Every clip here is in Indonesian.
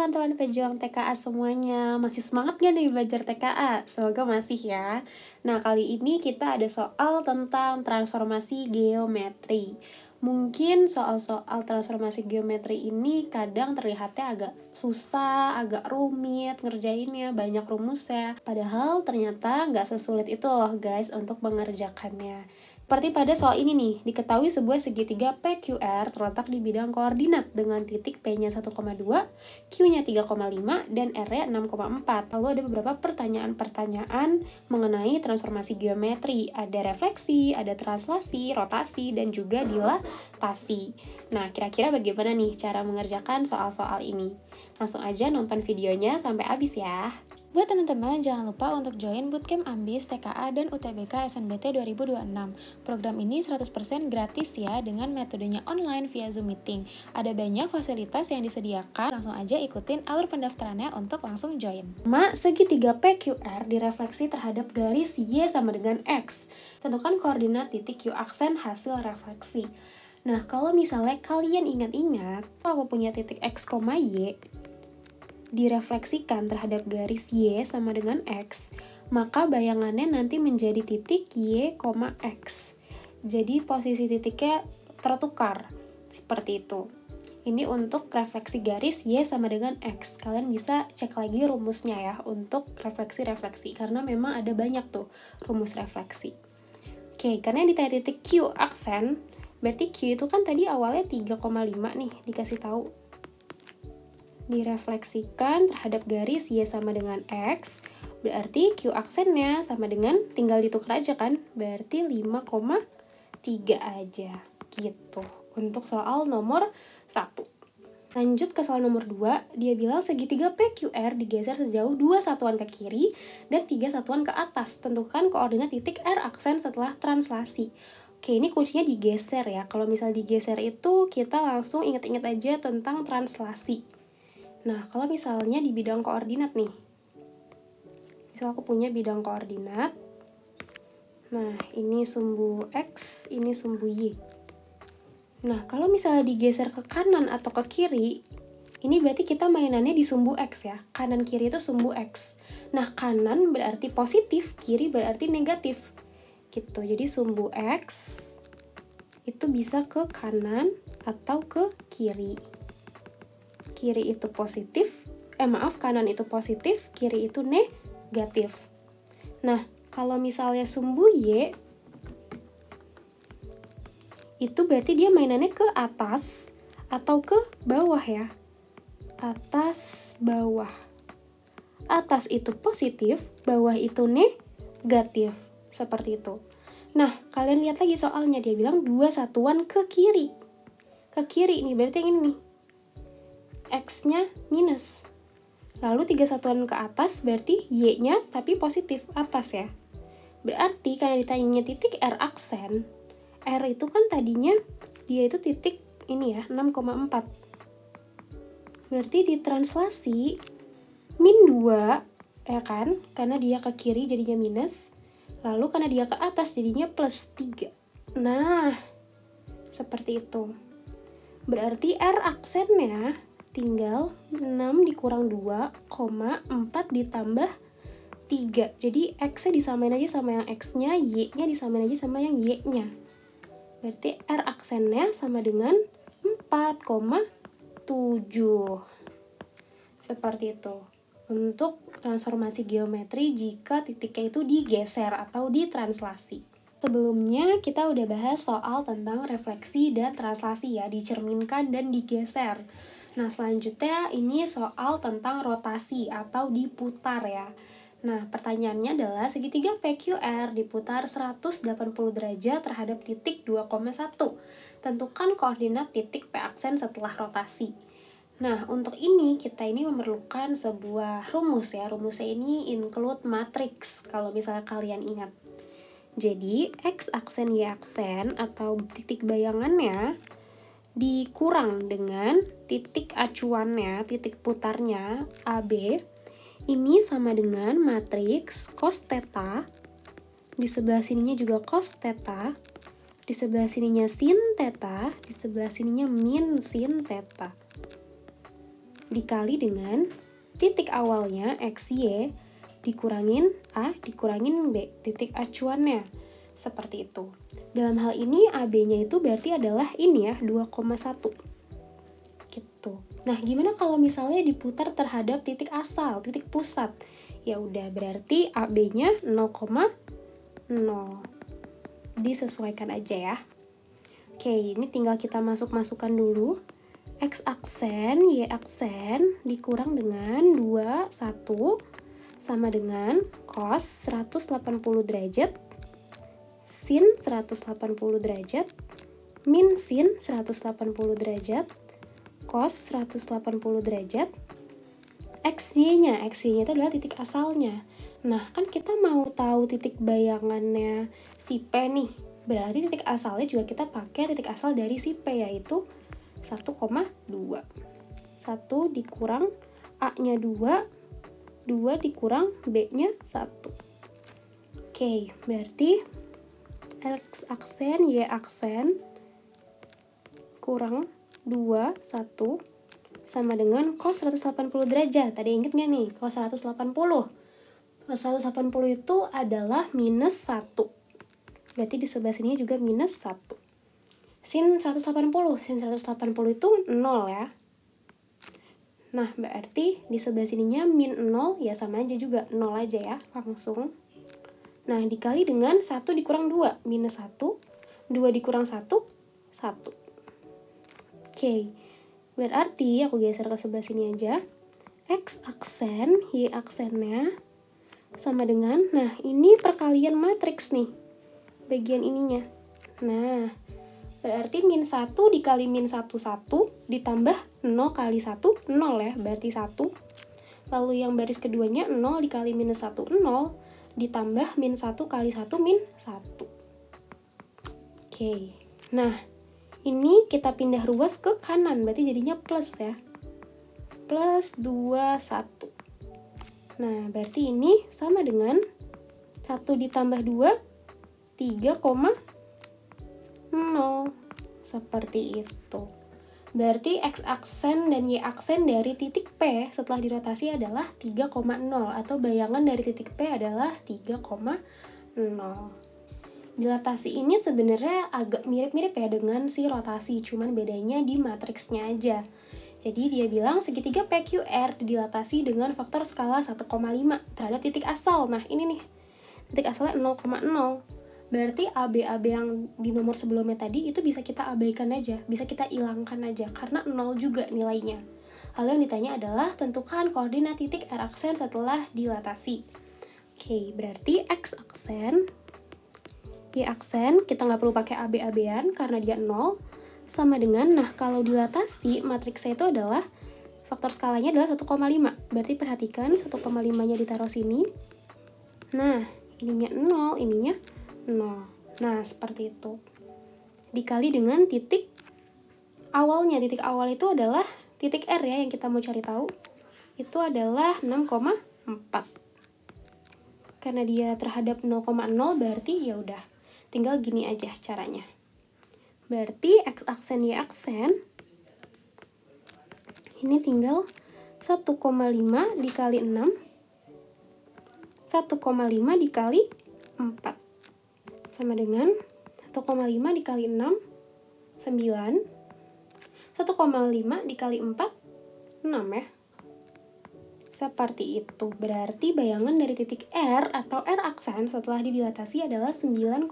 teman-teman pejuang TKA semuanya, masih semangat gak nih belajar TKA? Semoga masih ya. Nah, kali ini kita ada soal tentang transformasi geometri. Mungkin soal-soal transformasi geometri ini kadang terlihatnya agak susah, agak rumit ngerjainnya, banyak rumusnya. Padahal ternyata nggak sesulit itu loh guys untuk mengerjakannya. Seperti pada soal ini nih, diketahui sebuah segitiga PQR terletak di bidang koordinat dengan titik P-nya 1,2, Q-nya 3,5, dan R-nya 6,4. Lalu ada beberapa pertanyaan-pertanyaan mengenai transformasi geometri. Ada refleksi, ada translasi, rotasi, dan juga dilatasi. Nah, kira-kira bagaimana nih cara mengerjakan soal-soal ini? Langsung aja nonton videonya sampai habis ya. Buat teman-teman, jangan lupa untuk join Bootcamp Ambis, TKA, dan UTBK SNBT 2026. Program ini 100% gratis ya, dengan metodenya online via Zoom Meeting. Ada banyak fasilitas yang disediakan, langsung aja ikutin alur pendaftarannya untuk langsung join. Segitiga PQR direfleksi terhadap garis Y sama dengan X. Tentukan koordinat titik Q aksen hasil refleksi. Nah, kalau misalnya kalian ingat-ingat, kalau aku punya titik X, Y, direfleksikan terhadap garis Y sama dengan X, maka bayangannya nanti menjadi titik Y, X. Jadi posisi titiknya tertukar, seperti itu. Ini untuk refleksi garis Y sama dengan X. Kalian bisa cek lagi rumusnya ya untuk refleksi-refleksi, karena memang ada banyak tuh rumus refleksi. Oke, karena ditanya titik Q aksen, berarti Q itu kan tadi awalnya 3,5 nih, dikasih tahu. Direfleksikan terhadap garis Y sama dengan X, berarti Q aksennya sama dengan, tinggal ditukar aja kan, berarti 5,3 aja, gitu. Untuk soal nomor 1. Lanjut ke soal nomor 2, dia bilang segitiga PQR digeser sejauh 2 satuan ke kiri dan 3 satuan ke atas. Tentukan koordinat titik R aksen setelah translasi. Oke, ini kuncinya digeser ya. Kalau misal digeser itu kita langsung ingat-ingat aja tentang translasi. Nah, kalau misalnya di bidang koordinat nih, misal aku punya bidang koordinat, nah ini sumbu X, ini sumbu Y. Nah, kalau misalnya digeser ke kanan atau ke kiri, ini berarti kita mainannya di sumbu X ya, kanan kiri itu sumbu X. Nah, kanan berarti positif, kiri berarti negatif, gitu. Jadi sumbu X itu bisa ke kanan atau ke kiri. Kiri itu positif, kanan itu positif, kiri itu negatif. Nah, kalau misalnya sumbu Y, itu berarti dia mainannya ke atas atau ke bawah ya. Atas, bawah. Atas itu positif, bawah itu negatif. Seperti itu. Nah, kalian lihat lagi soalnya, dia bilang 2 satuan ke kiri. Ke kiri nih, berarti yang ini nih. X-nya minus. Lalu 3 satuan ke atas berarti Y-nya tapi positif atas ya. Berarti karena ditanyanya titik R aksen, R itu kan tadinya dia itu titik ini ya, 6,4. Berarti ditranslasi min 2 ya kan, karena dia ke kiri jadinya minus. Lalu karena dia ke atas jadinya plus 3. Nah, seperti itu. Berarti R aksennya tinggal 6 dikurang 2,4 ditambah 3. Jadi X-nya disamain aja sama yang X-nya, Y-nya disamain aja sama yang Y-nya. Berarti R aksennya sama dengan 4,7. Seperti itu. Untuk transformasi geometri jika titiknya itu digeser atau ditranslasi. Sebelumnya kita udah bahas soal tentang refleksi dan translasi ya, dicerminkan dan digeser. Nah, selanjutnya ini soal tentang rotasi atau diputar ya. Nah, pertanyaannya adalah segitiga PQR diputar 180 derajat terhadap titik 2,1. Tentukan koordinat titik P aksen setelah rotasi. Nah, untuk ini kita ini memerlukan sebuah rumus ya. Rumusnya ini include matrix kalau misalnya kalian ingat. Jadi, X aksen Y aksen atau titik bayangannya dikurang dengan titik acuannya, titik putarnya AB, ini sama dengan matriks cos theta, di sebelah sininya juga cos theta, di sebelah sininya sin theta, di sebelah sininya min sin theta. dikali dengan titik awalnya XY dikurangin A dikurangin B, titik acuannya. Seperti itu. Dalam hal ini AB-nya itu berarti adalah ini ya, 2,1. Gitu. Nah, gimana kalau misalnya diputar terhadap titik asal, titik pusat? Ya udah, berarti AB-nya 0,0. Disesuaikan aja ya. Oke, ini tinggal kita masukkan dulu. X aksen, Y aksen dikurang dengan 2, 1 sama dengan cos 180 derajat sin 180 derajat min sin 180 derajat cos 180 derajat XY-nya itu adalah titik asalnya. Nah, kan kita mau tahu titik bayangannya si P nih, berarti titik asalnya juga kita pakai titik asal dari si P, yaitu 1,2. 1 dikurang A-nya 2 dikurang B-nya 1. Oke, berarti X aksen, Y aksen kurang 2, 1 sama dengan cos 180 derajat. Tadi inget nggak nih, cos 180? Cos 180 itu adalah minus 1. Berarti di sebelah sini juga minus 1. Sin 180 itu 0 ya. Nah, berarti di sebelah sininya min 0, ya sama aja juga, 0 aja ya, langsung. Nah, dikali dengan 1 dikurang 2, minus 1, 2 dikurang 1, 1. Oke, berarti aku geser ke sebelah sini aja. X aksen, Y aksennya sama dengan, nah ini perkalian matriks nih, bagian ininya. Nah, berarti min 1 dikali min 1, 1 ditambah 0 kali 1, 0 ya, berarti 1. Lalu yang baris keduanya 0 dikali minus 1, 0 ditambah min 1 kali 1, min 1. Oke, nah ini kita pindah ruas ke kanan, berarti jadinya plus ya. Plus 2, 1. Nah, berarti ini sama dengan 1 ditambah 2, 3,0. Seperti itu. Berarti X aksen dan Y aksen dari titik P setelah dirotasi adalah 3,0, atau bayangan dari titik P adalah 3,0. Dilatasi ini sebenarnya agak mirip-mirip ya dengan si rotasi, cuman bedanya di matriksnya aja. Jadi dia bilang segitiga PQR dilatasi dengan faktor skala 1,5 terhadap titik asal. Nah, ini nih, titik asalnya 0,0. Berarti AB-AB yang di nomor sebelumnya tadi itu bisa kita abaikan aja, bisa kita hilangkan aja, karena 0 juga nilainya. Lalu yang ditanya adalah tentukan koordinat titik R aksen setelah dilatasi. Oke, berarti X aksen, Y aksen, kita nggak perlu pakai AB-ABan karena dia 0, sama dengan, nah kalau dilatasi, matriksnya itu adalah, faktor skalanya adalah 1,5. Berarti perhatikan, 1,5-nya ditaruh sini. Nah, ininya 0, ininya 0. Nah, seperti itu. Dikali dengan titik awalnya. Titik awal itu adalah titik R ya, yang kita mau cari tahu. Itu adalah 6,4. Karena dia terhadap 0,0, berarti ya udah. Tinggal gini aja caranya. Berarti X aksen Y aksen ini tinggal 1,5 dikali 6, 1,5 dikali 4 sama dengan 1,5 dikali 6, 9, 1,5 dikali 4, 6 ya. Seperti itu. Berarti bayangan dari titik R atau R aksen setelah didilatasi adalah 9,6.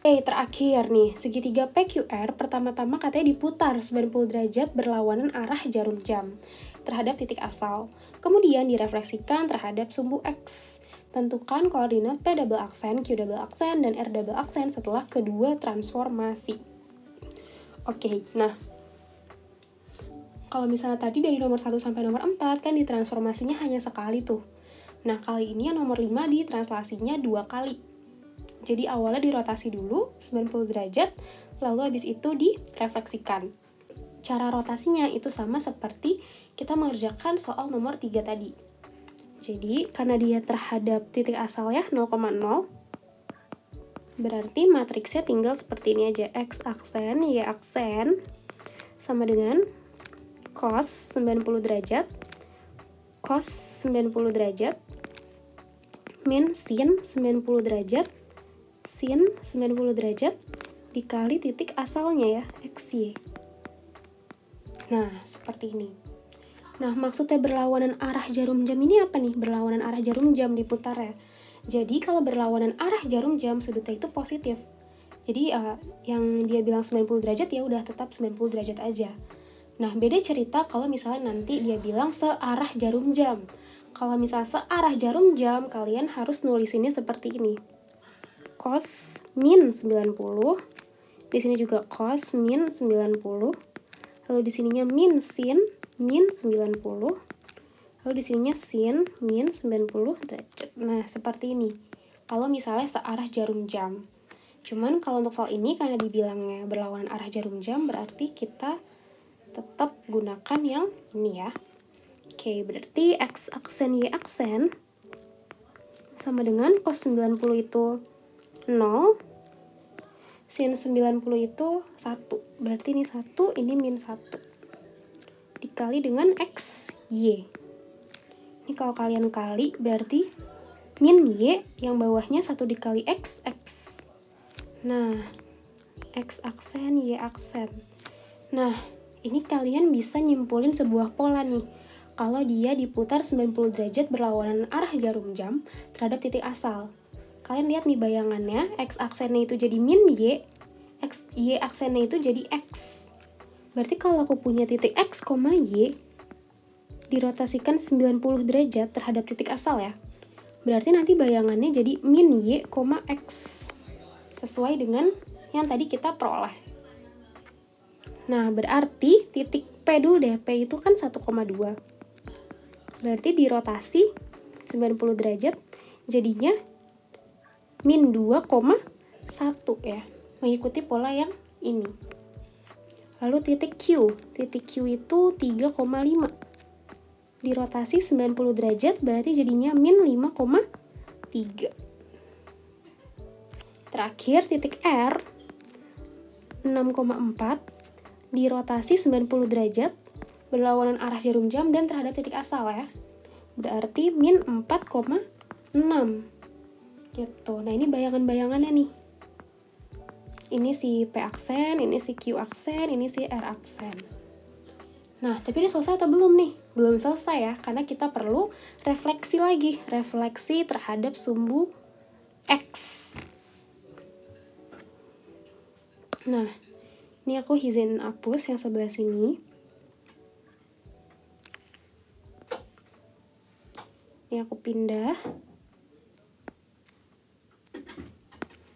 Oke, terakhir nih, segitiga PQR pertama-tama katanya diputar 90 derajat berlawanan arah jarum jam terhadap titik asal. Kemudian direfleksikan terhadap sumbu X. Tentukan koordinat P double aksen, Q double aksen, dan R double aksen setelah kedua transformasi. Oke, nah kalau misalnya tadi dari nomor 1 sampai nomor 4 kan ditransformasinya hanya sekali tuh. Nah, kali ini yang nomor 5 ditranslasinya 2 kali. Jadi awalnya dirotasi dulu 90 derajat, lalu habis itu direfleksikan. Cara rotasinya itu sama seperti kita mengerjakan soal nomor 3 tadi. Jadi karena dia terhadap titik asal ya 0,0, berarti matriksnya tinggal seperti ini aja. X aksen, Y aksen, sama dengan cos 90 derajat cos 90 derajat min sin 90 derajat sin 90 derajat dikali titik asalnya ya, XY. Nah, seperti ini. Nah, maksudnya berlawanan arah jarum jam ini apa nih? Berlawanan arah jarum jam diputar ya. Jadi, kalau berlawanan arah jarum jam, sudutnya itu positif. Jadi, yang dia bilang 90 derajat ya udah tetap 90 derajat aja. Nah, beda cerita kalau misalnya nanti dia bilang searah jarum jam. Kalau misalnya searah jarum jam, kalian harus nulisinnya seperti ini. Cos min 90. Di sini juga cos min 90. Lalu di sininya min sin min 90. Lalu di sininya sin min 90 derajat. Nah, seperti ini. Kalau misalnya searah jarum jam. Cuman kalau untuk soal ini karena dibilangnya berlawanan arah jarum jam, berarti kita tetap gunakan yang ini ya. Oke, berarti X aksen Y aksen sama dengan cos 90 itu 0, sin 90 itu 1. Berarti ini 1, ini min 1. Dikali dengan X, Y. Ini kalau kalian kali, berarti min Y yang bawahnya 1 dikali X, X. Nah, X aksen, Y aksen. Nah, ini kalian bisa nyimpulin sebuah pola nih. Kalau dia diputar 90 derajat berlawanan arah jarum jam terhadap titik asal. Kalian lihat nih bayangannya, X aksennya itu jadi min Y, Y aksennya itu jadi X. Berarti kalau aku punya titik X, Y, dirotasikan 90 derajat terhadap titik asal ya. Berarti nanti bayangannya jadi min Y, X. Sesuai dengan yang tadi kita peroleh. Nah, berarti titik P dulu deh, P itu kan 1,2. Berarti dirotasi 90 derajat, jadinya min 2,1 ya, mengikuti pola yang ini. Lalu titik Q itu 3,5. Dirotasi 90 derajat, berarti jadinya min 5,3. Terakhir titik R, 6,4. Dirotasi 90 derajat, berlawanan arah jarum jam dan terhadap titik asal ya. Berarti min 4,6 gitu. Nah, ini bayangan-bayangannya nih. Ini si P aksen, ini si Q aksen, ini si R aksen. Nah, tapi ini selesai atau belum nih? Belum selesai ya, karena kita perlu refleksi lagi. Refleksi terhadap sumbu X. Nah, ini aku izin hapus yang sebelah sini. Ini aku pindah.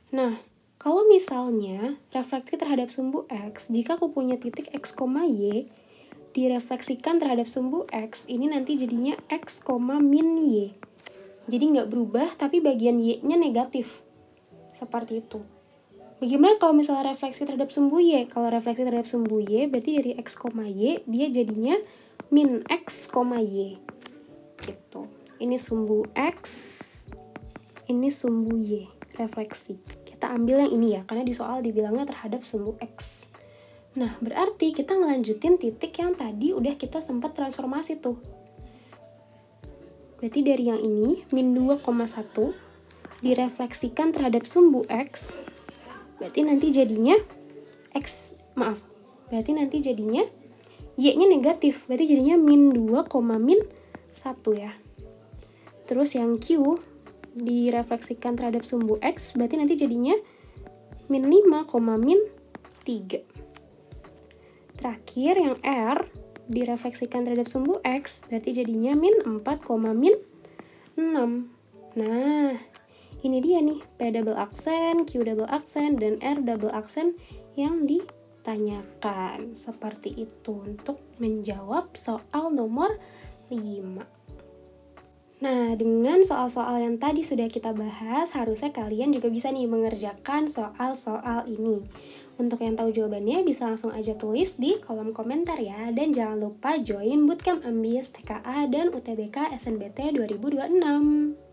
Nah, kalau misalnya refleksi terhadap sumbu X, jika aku punya titik X, Y, direfleksikan terhadap sumbu X, ini nanti jadinya X, min Y. Jadi nggak berubah, tapi bagian Y-nya negatif. Seperti itu. Bagaimana kalau misalnya refleksi terhadap sumbu Y? Kalau refleksi terhadap sumbu Y, berarti dari X, Y, dia jadinya min X, Y. Gitu. Ini sumbu X, ini sumbu Y, refleksi. Kita ambil yang ini ya, karena di soal dibilangnya terhadap sumbu X. Nah, berarti kita ngelanjutin titik yang tadi udah kita sempat transformasi tuh. Berarti dari yang ini, min 2,1, direfleksikan terhadap sumbu X, berarti nanti jadinya berarti nanti jadinya Y-nya negatif, berarti jadinya min 2, min 1 ya. Terus yang Q direfleksikan terhadap sumbu X, berarti nanti jadinya min 5, min 3. Terakhir yang R direfleksikan terhadap sumbu X, berarti jadinya min 4, min 6. Nah, ini dia nih, P double aksen, Q double aksen, dan R double aksen yang ditanyakan. Seperti itu untuk menjawab soal nomor 5. Nah, dengan soal-soal yang tadi sudah kita bahas, harusnya kalian juga bisa nih mengerjakan soal-soal ini. Untuk yang tahu jawabannya bisa langsung aja tulis di kolom komentar ya. Dan jangan lupa join Bootcamp Ambis TKA dan UTBK SNBT 2026.